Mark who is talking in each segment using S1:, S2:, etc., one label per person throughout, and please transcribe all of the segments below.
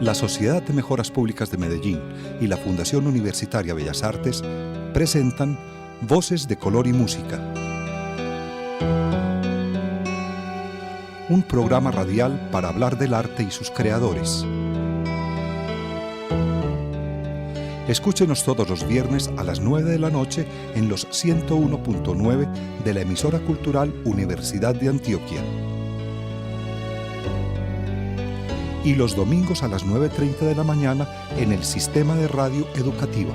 S1: La Sociedad de Mejoras Públicas de Medellín y la Fundación Universitaria Bellas Artes presentan Voces de Color y Música, un programa radial para hablar del arte y sus creadores. Escúchenos todos los viernes a las 9 de la noche en los 101.9 de la emisora cultural Universidad de Antioquia. Y los domingos a las 9:30 de la mañana en el Sistema de Radio Educativa.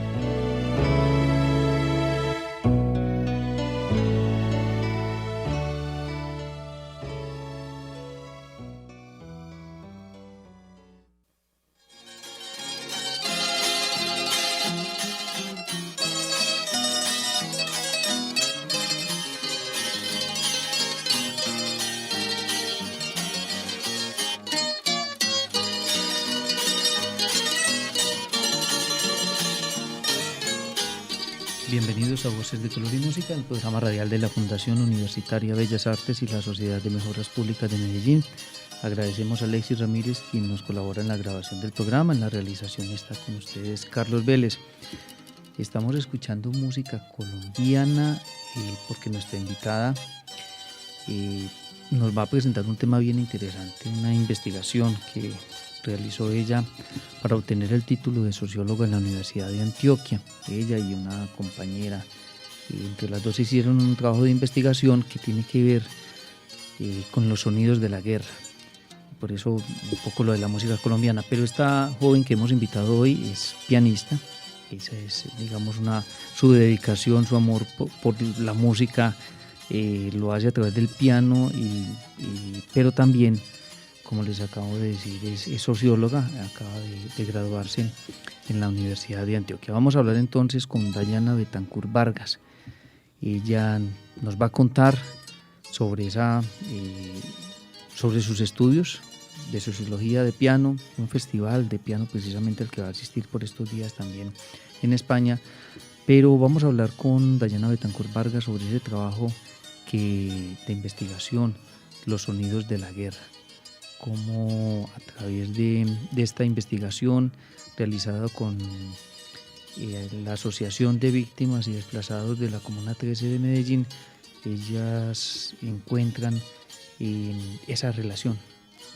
S2: Bienvenidos a Voces de Color y Música, el programa radial de la Fundación Universitaria Bellas Artes y la Sociedad de Mejoras Públicas de Medellín. Agradecemos a Alexis Ramírez, quien nos colabora en la grabación del programa. En la realización está con ustedes Carlos Vélez. Estamos escuchando música colombiana porque nuestra invitada nos va a presentar un tema bien interesante, una investigación que realizó ella para obtener el título de socióloga en la Universidad de Antioquia. Ella y una compañera, entre las dos hicieron un trabajo de investigación que tiene que ver con los sonidos de la guerra. Por eso un poco lo de la música colombiana. Pero esta joven que hemos invitado hoy es pianista. Esa es, digamos, su dedicación, su amor por la música, lo hace a través del piano, pero también, como les acabo de decir, es socióloga, acaba de graduarse en la Universidad de Antioquia. Vamos a hablar entonces con Dayana Betancourt Vargas. Ella nos va a contar sobre sus estudios de sociología de piano, un festival de piano precisamente al que va a asistir por estos días también en España. Pero vamos a hablar con Dayana Betancourt Vargas sobre ese trabajo de investigación, los sonidos de la guerra. Cómo a través de esta investigación realizada con la Asociación de Víctimas y Desplazados de la Comuna 13 de Medellín, ellas encuentran esa relación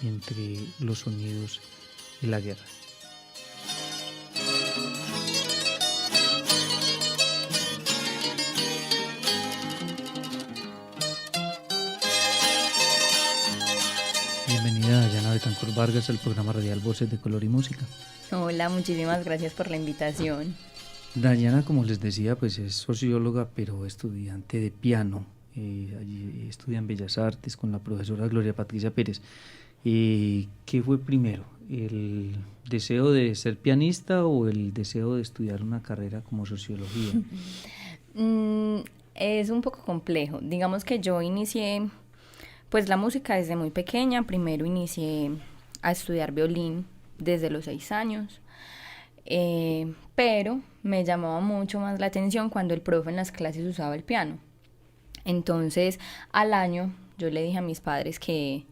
S2: entre los sonidos de la guerra. Bienvenida Dayana Betancourt Vargas al programa radial Voces de Color y Música.
S3: Hola, muchísimas gracias por la invitación.
S2: Dayana, como les decía, pues es socióloga, pero estudiante de piano. Allí estudia en Bellas Artes con la profesora Gloria Patricia Pérez. ¿Qué fue primero? ¿El deseo de ser pianista o el deseo de estudiar una carrera como sociología?
S3: Es un poco complejo. Digamos que yo inicié pues la música desde muy pequeña. Primero inicié a estudiar violín desde los 6 años, pero me llamaba mucho más la atención cuando el profe en las clases usaba el piano. Entonces, al año yo le dije a mis padres que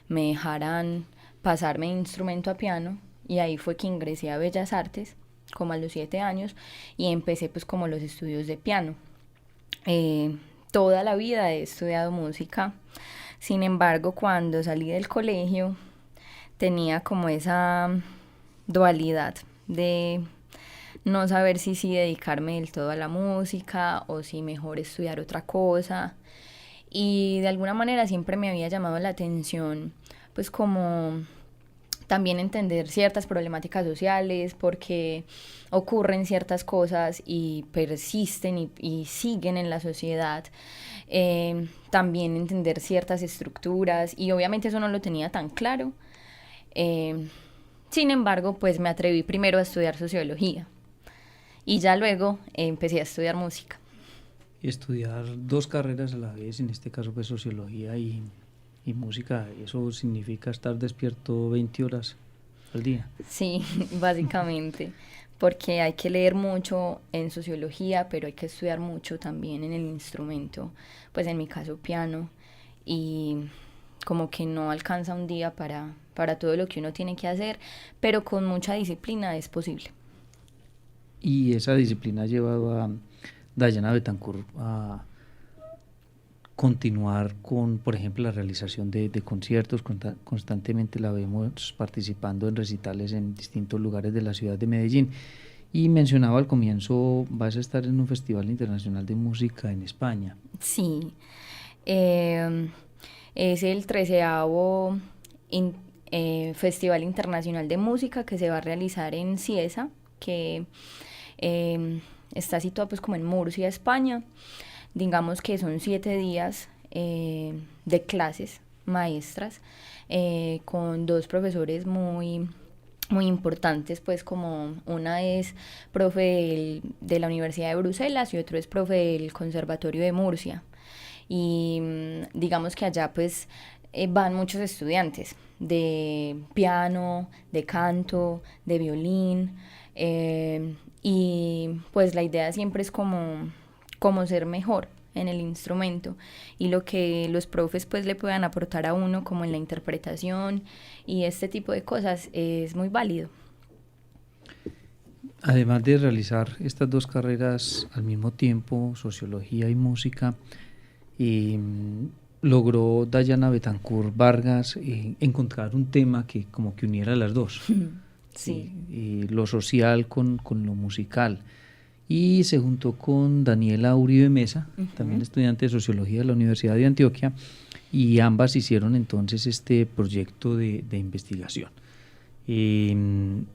S3: me dejaran pasarme de instrumento a piano, y ahí fue que ingresé a Bellas Artes, como a los 7 años, y empecé pues como los estudios de piano. Toda la vida he estudiado música. Sin embargo, cuando salí del colegio tenía como esa dualidad de no saber si dedicarme del todo a la música o si mejor estudiar otra cosa. Y de alguna manera siempre me había llamado la atención pues como también entender ciertas problemáticas sociales, porque ocurren ciertas cosas y persisten y siguen en la sociedad. También entender ciertas estructuras, y obviamente eso no lo tenía tan claro. Sin embargo, pues me atreví primero a estudiar sociología y ya luego empecé a estudiar música.
S2: Estudiar 2 carreras a la vez, en este caso pues sociología y música, ¿eso significa estar despierto 20 horas al día?
S3: Sí, básicamente, porque hay que leer mucho en sociología, pero hay que estudiar mucho también en el instrumento, pues en mi caso piano, y como que no alcanza un día para para todo lo que uno tiene que hacer, pero con mucha disciplina es posible.
S2: Y esa disciplina ha llevado a Dayana Betancourt a continuar con, por ejemplo, la realización de conciertos. Constantemente la vemos participando en recitales en distintos lugares de la ciudad de Medellín. Y mencionaba al comienzo, vas a estar en un Festival Internacional de Música en España.
S3: Sí, es el 13º Festival Internacional de Música que se va a realizar en Cieza, que está situado pues como en Murcia, España. Digamos que son 7 días de clases maestras con 2 profesores muy importantes, pues como una es profe de la Universidad de Bruselas y otro es profe del Conservatorio de Murcia. Y digamos que allá pues van muchos estudiantes de piano, de canto, de violín, y pues la idea siempre es como ser mejor en el instrumento y lo que los profes pues le puedan aportar a uno como en la interpretación y este tipo de cosas es muy válido.
S2: Además de realizar estas 2 carreras al mismo tiempo, sociología y música, logró Dayana Betancourt Vargas encontrar un tema que como que uniera las 2,
S3: sí.
S2: Lo social con lo musical. Y se juntó con Daniela Uribe Mesa, también estudiante de Sociología de la Universidad de Antioquia, y ambas hicieron entonces este proyecto de investigación. El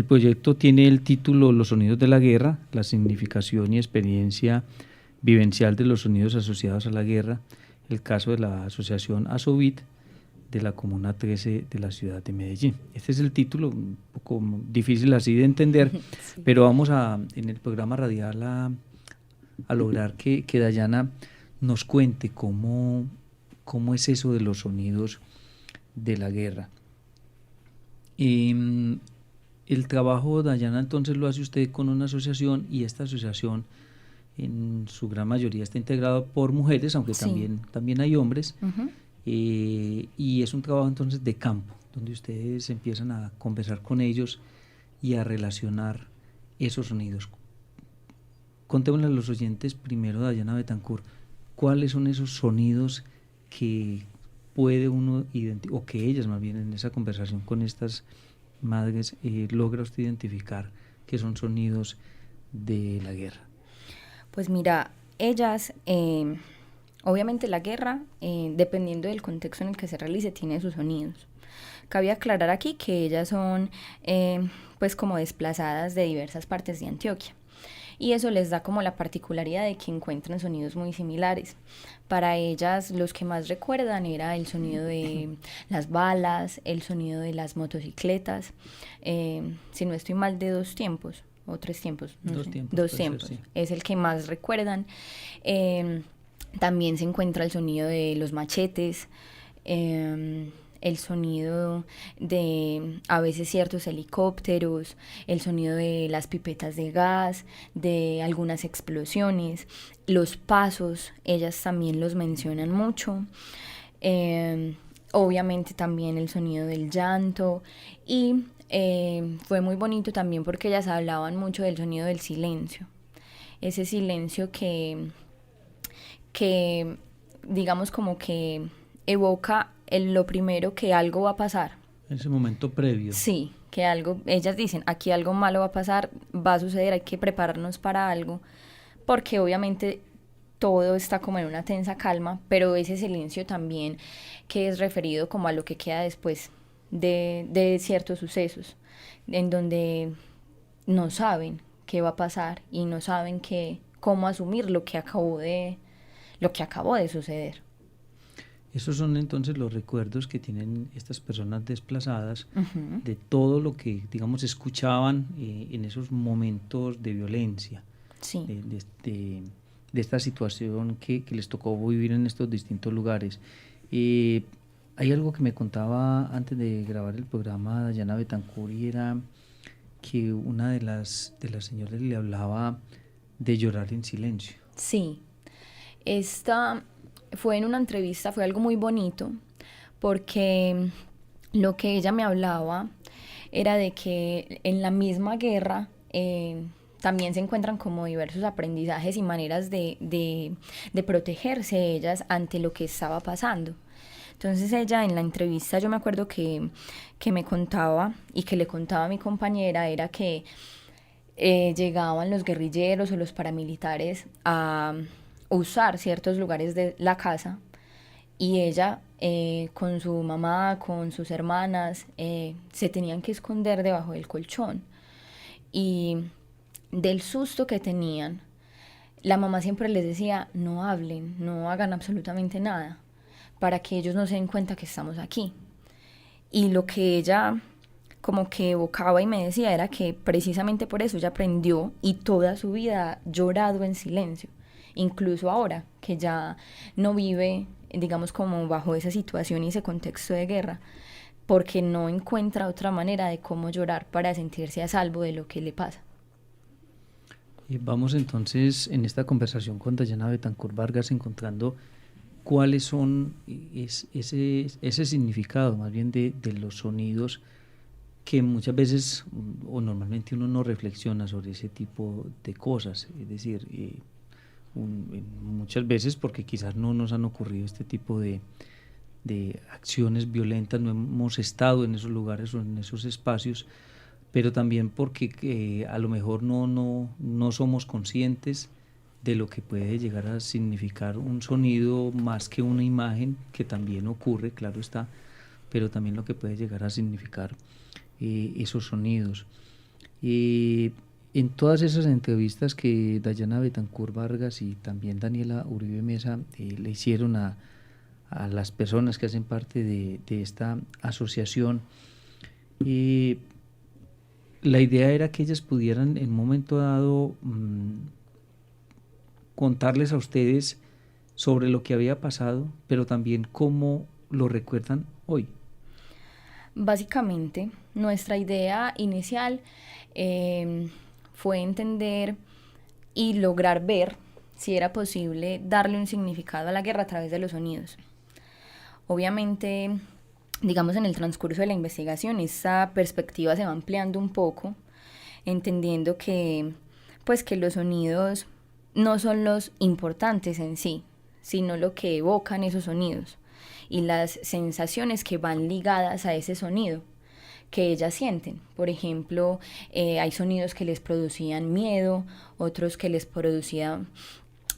S2: proyecto tiene el título Los sonidos de la guerra, la significación y experiencia vivencial de los sonidos asociados a la guerra, el caso de la asociación ASOVIT de la Comuna 13 de la ciudad de Medellín. Este es el título, un poco difícil así de entender, sí. Pero vamos en el programa radial a lograr que Dayana nos cuente cómo es eso de los sonidos de la guerra. El trabajo, Dayana, entonces lo hace usted con una asociación, y esta asociación en su gran mayoría está integrada por mujeres, aunque sí. también hay hombres. Y es un trabajo entonces de campo, donde ustedes empiezan a conversar con ellos y a relacionar esos sonidos. Contémosle a los oyentes primero, Dayana Betancourt, cuáles son esos sonidos que puede uno identificar, o que ellas más bien en esa conversación con estas madres logra usted identificar que son sonidos de la guerra.
S3: Pues mira, ellas... obviamente la guerra, dependiendo del contexto en el que se realice, tiene sus sonidos. Cabe aclarar aquí que ellas son pues como desplazadas de diversas partes de Antioquia. Y eso les da como la particularidad de que encuentran sonidos muy similares. Para ellas los que más recuerdan era el sonido de las balas, el sonido de las motocicletas, si no estoy mal, de 2 tiempos o 3 tiempos. No sé. Dos tiempos. Sí. Es el que más recuerdan. También se encuentra el sonido de los machetes, el sonido de a veces ciertos helicópteros, el sonido de las pipetas de gas, de algunas explosiones, los pasos, ellas también los mencionan mucho. Obviamente también el sonido del llanto y fue muy bonito también porque ellas hablaban mucho del sonido del silencio, ese silencio que digamos como que evoca lo primero que algo va a pasar.
S2: Ese momento previo.
S3: Sí, que algo, ellas dicen, aquí algo malo va a pasar, va a suceder, hay que prepararnos para algo, porque obviamente todo está como en una tensa calma, pero ese silencio también que es referido como a lo que queda después de ciertos sucesos, en donde no saben qué va a pasar y no saben cómo asumir lo que acabó de suceder.
S2: Esos son entonces los recuerdos que tienen estas personas desplazadas de todo lo que, digamos, escuchaban en esos momentos de violencia,
S3: sí.
S2: de esta situación que les tocó vivir en estos distintos lugares. Hay algo que me contaba antes de grabar el programa Dayana Betancourt, y era que una de las señoras le hablaba de llorar en silencio.
S3: Sí. Esta fue en una entrevista, fue algo muy bonito, porque lo que ella me hablaba era de que en la misma guerra también se encuentran como diversos aprendizajes y maneras de protegerse ellas ante lo que estaba pasando. Entonces ella en la entrevista, yo me acuerdo que me contaba y que le contaba a mi compañera, era que llegaban los guerrilleros o los paramilitares a usar ciertos lugares de la casa y ella con su mamá, con sus hermanas, se tenían que esconder debajo del colchón. Y del susto que tenían, la mamá siempre les decía, no hablen, no hagan absolutamente nada, para que ellos no se den cuenta que estamos aquí. Y lo que ella como que evocaba y me decía era que precisamente por eso ella aprendió y toda su vida ha llorado en silencio, incluso ahora que ya no vive, digamos, como bajo esa situación y ese contexto de guerra, porque no encuentra otra manera de cómo llorar para sentirse a salvo de lo que le pasa.
S2: Vamos entonces en esta conversación con Dayana Betancourt Vargas encontrando cuáles son ese significado más bien de los sonidos que muchas veces o normalmente uno no reflexiona sobre ese tipo de cosas, es decir, muchas veces porque quizás no nos han ocurrido este tipo de acciones violentas, no hemos estado en esos lugares o en esos espacios, pero también porque a lo mejor no somos conscientes de lo que puede llegar a significar un sonido más que una imagen, que también ocurre, claro está, pero también lo que puede llegar a significar esos sonidos. En todas esas entrevistas que Dayana Betancourt Vargas y también Daniela Uribe Mesa le hicieron a las personas que hacen parte de esta asociación, la idea era que ellas pudieran en un momento dado contarles a ustedes sobre lo que había pasado, pero también cómo lo recuerdan hoy.
S3: Básicamente, nuestra idea inicial fue entender y lograr ver si era posible darle un significado a la guerra a través de los sonidos. Obviamente, digamos, en el transcurso de la investigación, esta perspectiva se va ampliando un poco, entendiendo que los sonidos no son los importantes en sí, sino lo que evocan esos sonidos y las sensaciones que van ligadas a ese sonido que ellas sienten. Por ejemplo, hay sonidos que les producían miedo, otros que les producían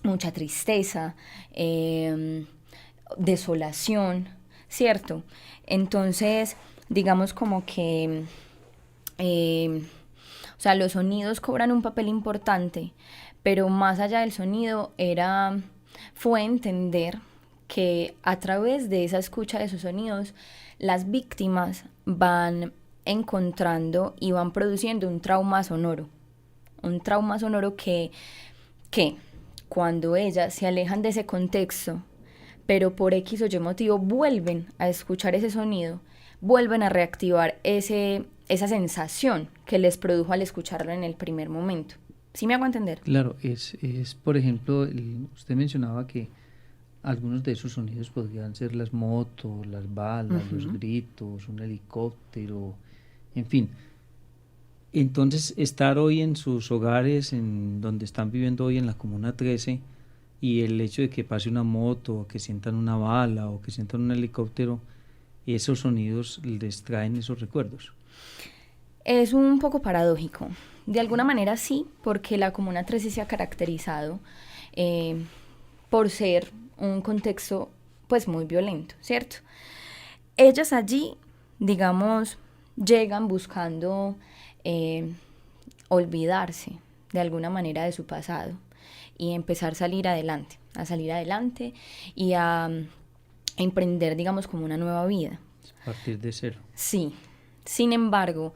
S3: mucha tristeza, desolación, ¿cierto? Entonces, digamos como que los sonidos cobran un papel importante, pero más allá del sonido fue entender que a través de esa escucha de esos sonidos, las víctimas van encontrando y van produciendo un trauma sonoro que cuando ellas se alejan de ese contexto, pero por X o Y motivo vuelven a escuchar ese sonido, vuelven a reactivar esa sensación que les produjo al escucharlo en el primer momento. ¿Sí me hago entender?
S2: Claro, es por ejemplo, usted mencionaba que algunos de esos sonidos podrían ser las motos, las balas, uh-huh, los gritos, un helicóptero, en fin. Entonces, estar hoy en sus hogares, en donde están viviendo hoy en la Comuna 13, y el hecho de que pase una moto, o que sientan una bala, o que sientan un helicóptero, esos sonidos les traen esos recuerdos.
S3: Es un poco paradójico. De alguna manera sí, porque la Comuna 13 se ha caracterizado por ser un contexto pues muy violento, ¿cierto? Ellas allí, digamos, llegan buscando olvidarse de alguna manera de su pasado y empezar a salir adelante y a emprender, digamos, como una nueva vida.
S2: A partir de cero.
S3: Sí. Sin embargo,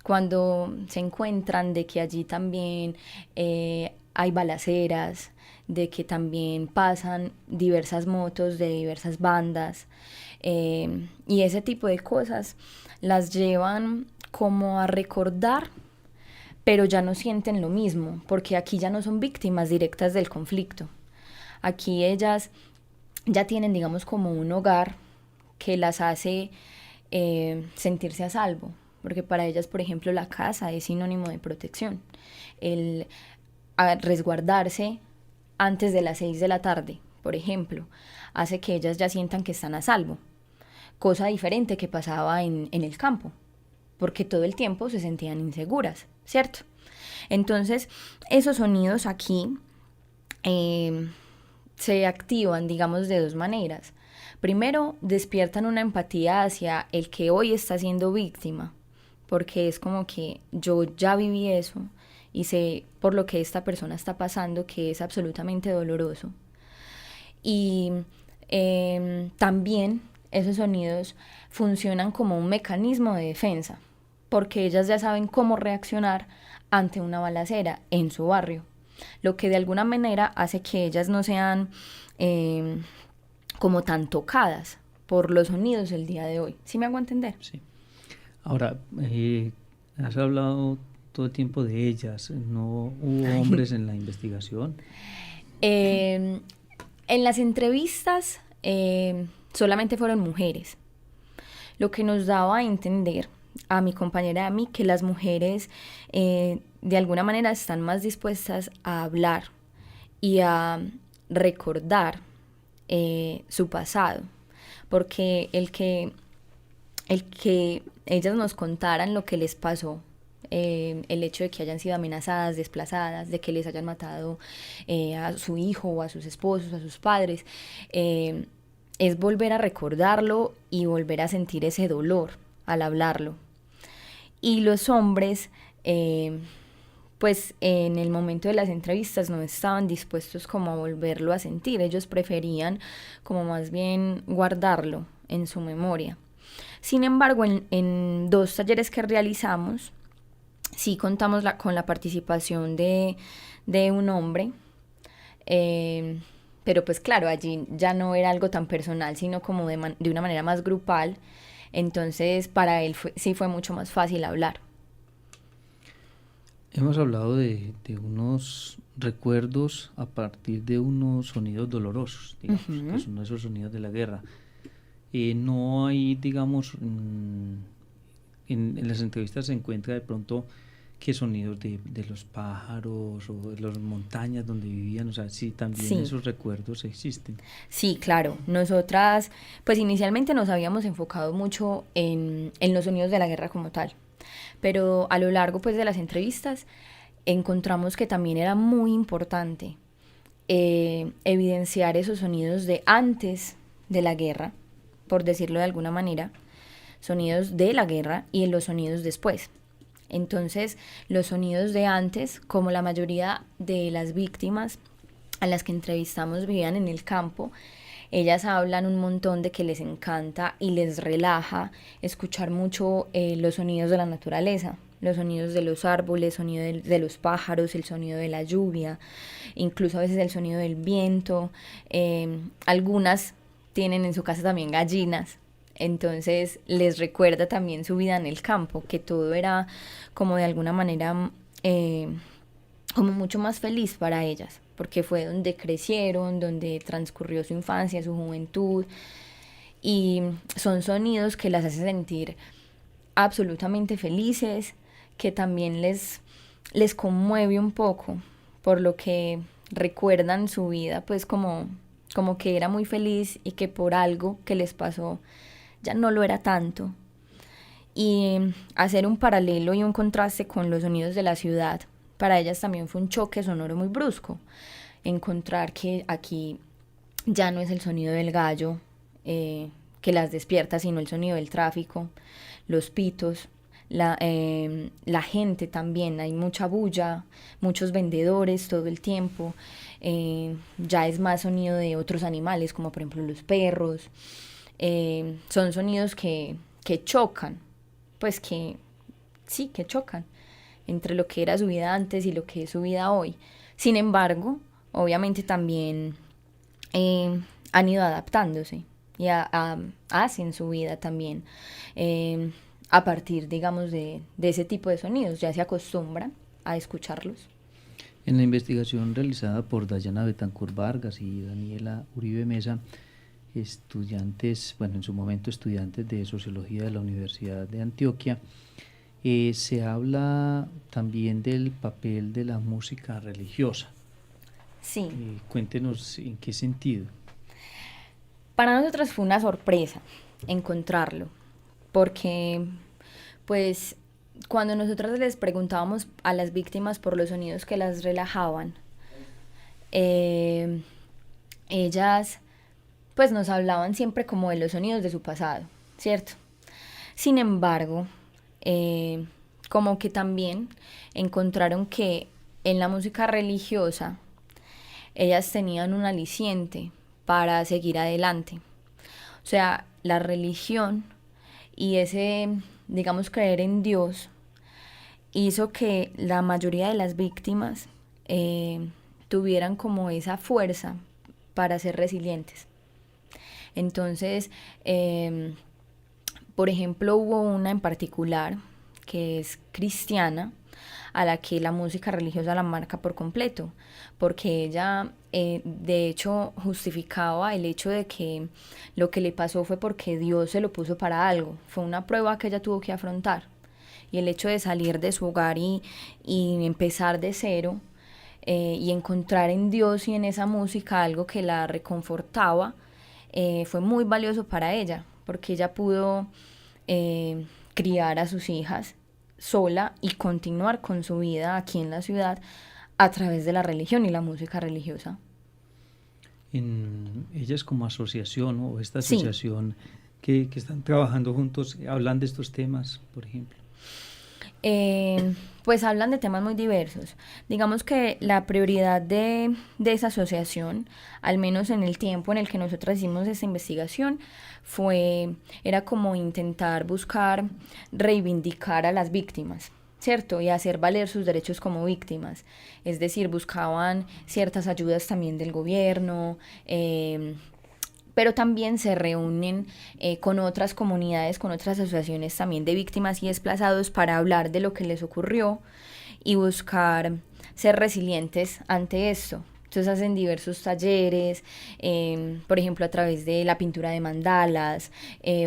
S3: cuando se encuentran de que allí también hay balaceras, de que también pasan diversas motos de diversas bandas y ese tipo de cosas, las llevan como a recordar, pero ya no sienten lo mismo, porque aquí ya no son víctimas directas del conflicto. Aquí ellas ya tienen, digamos, como un hogar que las hace sentirse a salvo, porque para ellas, por ejemplo, la casa es sinónimo de protección. El resguardarse antes de las 6 de la tarde, por ejemplo, hace que ellas ya sientan que están a salvo, cosa diferente que pasaba en el campo, porque todo el tiempo se sentían inseguras, ¿cierto? Entonces, esos sonidos aquí se activan, digamos, de dos maneras. Primero, despiertan una empatía hacia el que hoy está siendo víctima, porque es como que yo ya viví eso y sé por lo que esta persona está pasando, que es absolutamente doloroso. Y también esos sonidos funcionan como un mecanismo de defensa, porque ellas ya saben cómo reaccionar ante una balacera en su barrio, lo que de alguna manera hace que ellas no sean como tan tocadas por los sonidos del día de hoy. ¿Sí me hago entender?
S2: Sí. Ahora, has hablado todo el tiempo de ellas, ¿no hubo hombres en la investigación?
S3: En las entrevistas solamente fueron mujeres, lo que nos daba a entender a mi compañera y a mí que las mujeres de alguna manera están más dispuestas a hablar y a recordar su pasado, porque el que ellas nos contaran lo que les pasó, el hecho de que hayan sido amenazadas, desplazadas, de que les hayan matado a su hijo o a sus esposos, a sus padres, es volver a recordarlo y volver a sentir ese dolor al hablarlo. Y los hombres, pues en el momento de las entrevistas no estaban dispuestos como a volverlo a sentir, ellos preferían como más bien guardarlo en su memoria. Sin embargo, en 2 talleres que realizamos, sí contamos con la participación de un hombre, pero pues claro, allí ya no era algo tan personal, sino como de una manera más grupal. Entonces para él sí fue mucho más fácil hablar.
S2: Hemos hablado de unos recuerdos a partir de unos sonidos dolorosos, digamos, que son esos sonidos de la guerra. No hay, digamos, en las entrevistas se encuentra de pronto que sonidos de los pájaros o de las montañas donde vivían, o sea, sí, también esos recuerdos existen.
S3: Sí, claro. Nosotras, pues inicialmente nos habíamos enfocado mucho en los sonidos de la guerra como tal, pero a lo largo pues de las entrevistas encontramos que también era muy importante evidenciar esos sonidos de antes de la guerra, por decirlo de alguna manera, sonidos de la guerra y los sonidos después. Entonces, los sonidos de antes, como la mayoría de las víctimas a las que entrevistamos vivían en el campo, ellas hablan un montón de que les encanta y les relaja escuchar mucho los sonidos de la naturaleza, los sonidos de los árboles, sonido de los pájaros, el sonido de la lluvia, incluso a veces el sonido del viento. Algunas tienen en su casa también gallinas. Entonces les recuerda también su vida en el campo, que todo era como de alguna manera como mucho más feliz para ellas, porque fue donde crecieron, donde transcurrió su infancia, su juventud, y son sonidos que las hacen sentir absolutamente felices, que también les conmueve un poco, por lo que recuerdan su vida, pues como que era muy feliz y que por algo que les pasó ya no lo era tanto. Y hacer un paralelo y un contraste con los sonidos de la ciudad, para ellas también fue un choque sonoro muy brusco. Encontrar que aquí ya no es el sonido del gallo que las despierta, sino el sonido del tráfico, los pitos, la gente también, hay mucha bulla, muchos vendedores todo el tiempo, ya es más sonido de otros animales, como por ejemplo los perros. Son sonidos que chocan, pues que sí, que chocan entre lo que era su vida antes y lo que es su vida hoy. Sin embargo, obviamente también han ido adaptándose y hacen su vida también a partir, digamos, de ese tipo de sonidos. Ya se acostumbran a escucharlos.
S2: En la investigación realizada por Dayana Betancur Vargas y Daniela Uribe Mesa, estudiantes, bueno, en su momento estudiantes de Sociología de la Universidad de Antioquia. Se habla también del papel de la música religiosa.
S3: Sí.
S2: Cuéntenos en qué sentido.
S3: Para nosotros fue una sorpresa encontrarlo, porque pues cuando nosotros les preguntábamos a las víctimas por los sonidos que las relajaban, ellas pues nos hablaban siempre como de los sonidos de su pasado, ¿cierto? Sin embargo, como que también encontraron que en la música religiosa ellas tenían un aliciente para seguir adelante. O sea, la religión y ese, digamos, creer en Dios hizo que la mayoría de las víctimas tuvieran como esa fuerza para ser resilientes. Entonces, por ejemplo, hubo una en particular que es cristiana, a la que la música religiosa la marca por completo, porque ella de hecho justificaba el hecho de que lo que le pasó fue porque Dios se lo puso para algo, fue una prueba que ella tuvo que afrontar, y el hecho de salir de su hogar y empezar de cero, y encontrar en Dios y en esa música algo que la reconfortaba, fue muy valioso para ella, porque ella pudo criar a sus hijas sola y continuar con su vida aquí en la ciudad a través de la religión y la música religiosa.
S2: Ellas como asociación, ¿no? O esta
S3: Sí.
S2: asociación que están trabajando juntos, hablan de estos temas, por ejemplo.
S3: Pues hablan de temas muy diversos. Digamos que la prioridad de esa asociación, al menos en el tiempo en el que nosotros hicimos esta investigación, era como intentar buscar reivindicar a las víctimas, ¿cierto? Y hacer valer sus derechos como víctimas. Es decir, buscaban ciertas ayudas también del gobierno, pero también se reúnen con otras comunidades, con otras asociaciones también de víctimas y desplazados para hablar de lo que les ocurrió y buscar ser resilientes ante esto. Entonces hacen diversos talleres, por ejemplo a través de la pintura de mandalas,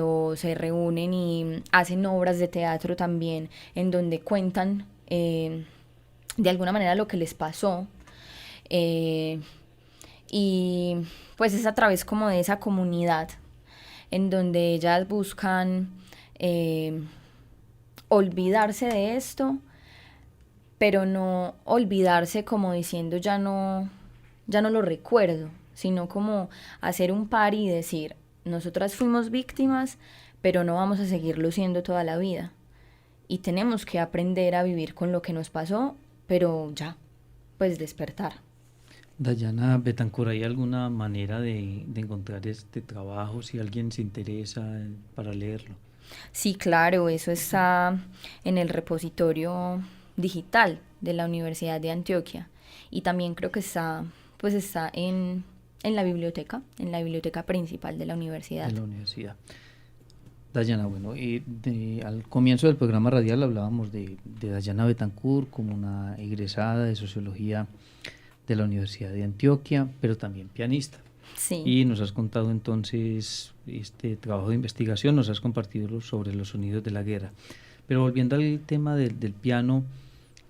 S3: o se reúnen y hacen obras de teatro también en donde cuentan de alguna manera lo que les pasó. Y pues es a través como de esa comunidad en donde ellas buscan olvidarse de esto, pero no olvidarse como diciendo ya no lo recuerdo, sino como hacer un par y decir, nosotras fuimos víctimas, pero no vamos a seguirlo siendo toda la vida. Y tenemos que aprender a vivir con lo que nos pasó, pero ya, pues despertar.
S2: Dayana Betancourt, ¿hay alguna manera de encontrar este trabajo si alguien se interesa para leerlo?
S3: Sí, claro, eso está en el repositorio digital de la Universidad de Antioquia, y también creo que está en la biblioteca principal de la universidad.
S2: De la universidad. Dayana, bueno, al comienzo del programa radial hablábamos de Dayana Betancourt como una egresada de Sociología de la Universidad de Antioquia, pero también pianista.
S3: Sí.
S2: Y nos has contado entonces este trabajo de investigación, nos has compartido sobre los sonidos de la guerra. Pero volviendo al tema del piano,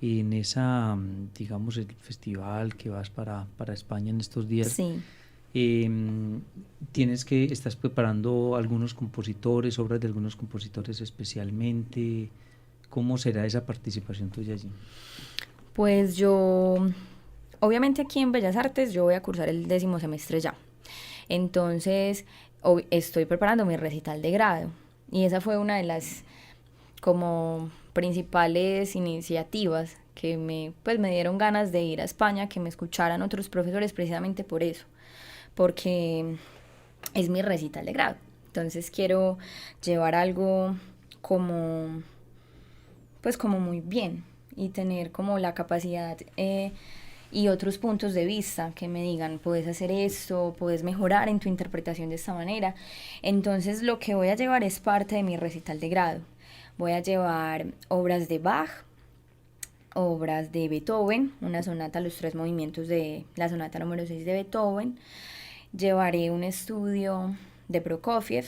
S2: en esa, digamos, el festival que vas para España en estos días,
S3: sí.
S2: Estás preparando algunos compositores, obras de algunos compositores especialmente. ¿Cómo será esa participación tuya allí?
S3: Pues yo, obviamente aquí en Bellas Artes, yo voy a cursar el 10º semestre ya. Entonces, estoy preparando mi recital de grado. Y esa fue una de las como principales iniciativas que me dieron ganas de ir a España, que me escucharan otros profesores precisamente por eso, porque es mi recital de grado. Entonces quiero llevar algo como muy bien y tener como la capacidad y otros puntos de vista que me digan, puedes hacer esto, puedes mejorar en tu interpretación de esta manera. Entonces lo que voy a llevar es parte de mi recital de grado. Voy a llevar obras de Bach, obras de Beethoven, una sonata, los 3 movimientos de la sonata número 6 de Beethoven, llevaré un estudio de Prokofiev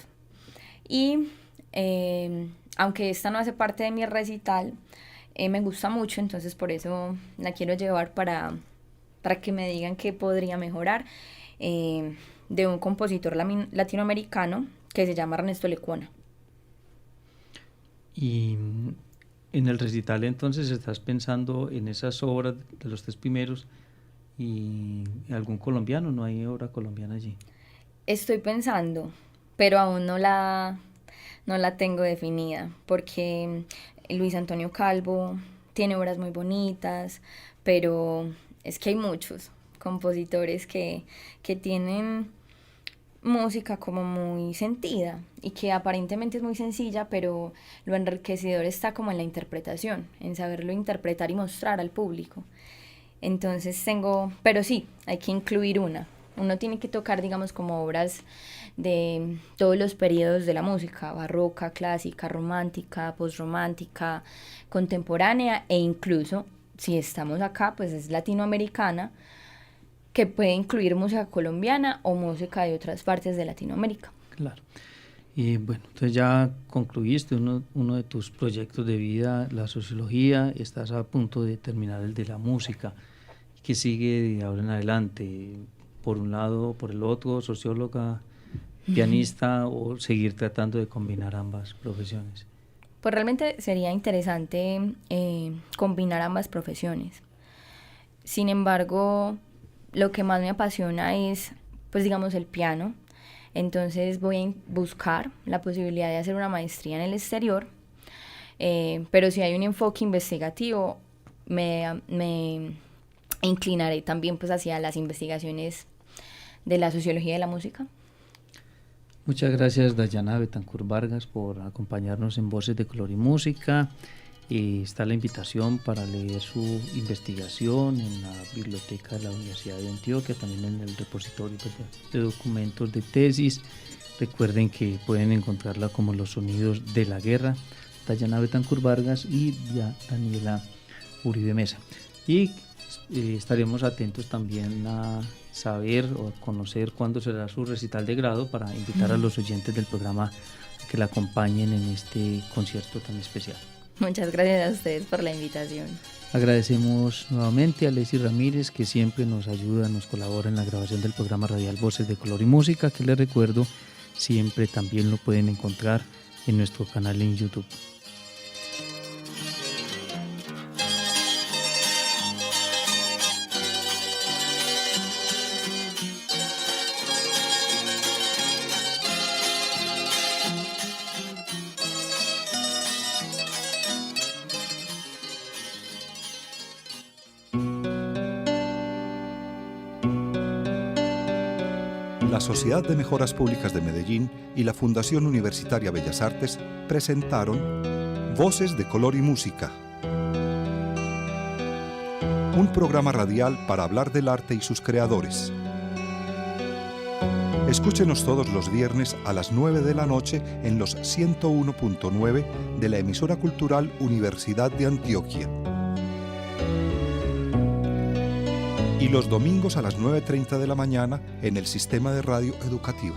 S3: y aunque esta no hace parte de mi recital, me gusta mucho, entonces por eso la quiero llevar para que me digan qué podría mejorar, de un compositor latinoamericano que se llama Ernesto Lecuona.
S2: Y en el recital entonces estás pensando en esas obras de los 3 primeros y algún colombiano, ¿no hay obra colombiana allí?
S3: Estoy pensando, pero aún no la tengo definida, porque Luis Antonio Calvo tiene obras muy bonitas, pero es que hay muchos compositores que tienen música como muy sentida y que aparentemente es muy sencilla, pero lo enriquecedor está como en la interpretación, en saberlo interpretar y mostrar al público. Entonces pero sí, hay que incluir uno tiene que tocar, digamos, como obras de todos los periodos de la música: barroca, clásica, romántica, posromántica, contemporánea, e incluso, si estamos acá, pues es latinoamericana, que puede incluir música colombiana o música de otras partes de Latinoamérica.
S2: Claro. Y bueno, entonces ya concluiste uno de tus proyectos de vida, la sociología, estás a punto de terminar el de la música. ¿Qué sigue de ahora en adelante? Por un lado, por el otro, socióloga, pianista, o seguir tratando de combinar ambas profesiones.
S3: Pues realmente sería interesante combinar ambas profesiones. Sin embargo, lo que más me apasiona es, pues digamos, el piano. Entonces voy a buscar la posibilidad de hacer una maestría en el exterior, pero si hay un enfoque investigativo, me inclinaré también pues hacia las investigaciones de la sociología de la música.
S2: Muchas gracias, Dayana Betancourt Vargas, por acompañarnos en Voces de Color y Música. Está la invitación para leer su investigación en la biblioteca de la Universidad de Antioquia, también en el repositorio de documentos de tesis. Recuerden que pueden encontrarla como Los Sonidos de la Guerra, Dayana Betancourt Vargas y Daniela Uribe Mesa. Y estaremos atentos también a saber o conocer cuándo será su recital de grado, para invitar a los oyentes del programa a que la acompañen en este concierto tan especial.
S3: Muchas gracias a ustedes por la invitación.
S2: Agradecemos nuevamente a Leslie Ramírez, que siempre nos ayuda, nos colabora en la grabación del programa radial Voces de Color y Música, que les recuerdo, siempre también lo pueden encontrar en nuestro canal en YouTube.
S1: La Sociedad de Mejoras Públicas de Medellín y la Fundación Universitaria Bellas Artes presentaron Voces de Color y Música, un programa radial para hablar del arte y sus creadores. Escúchenos todos los viernes a las 9 de la noche en los 101.9 de la emisora cultural Universidad de Antioquia. Y los domingos a las 9:30 de la mañana en el Sistema de Radio Educativa.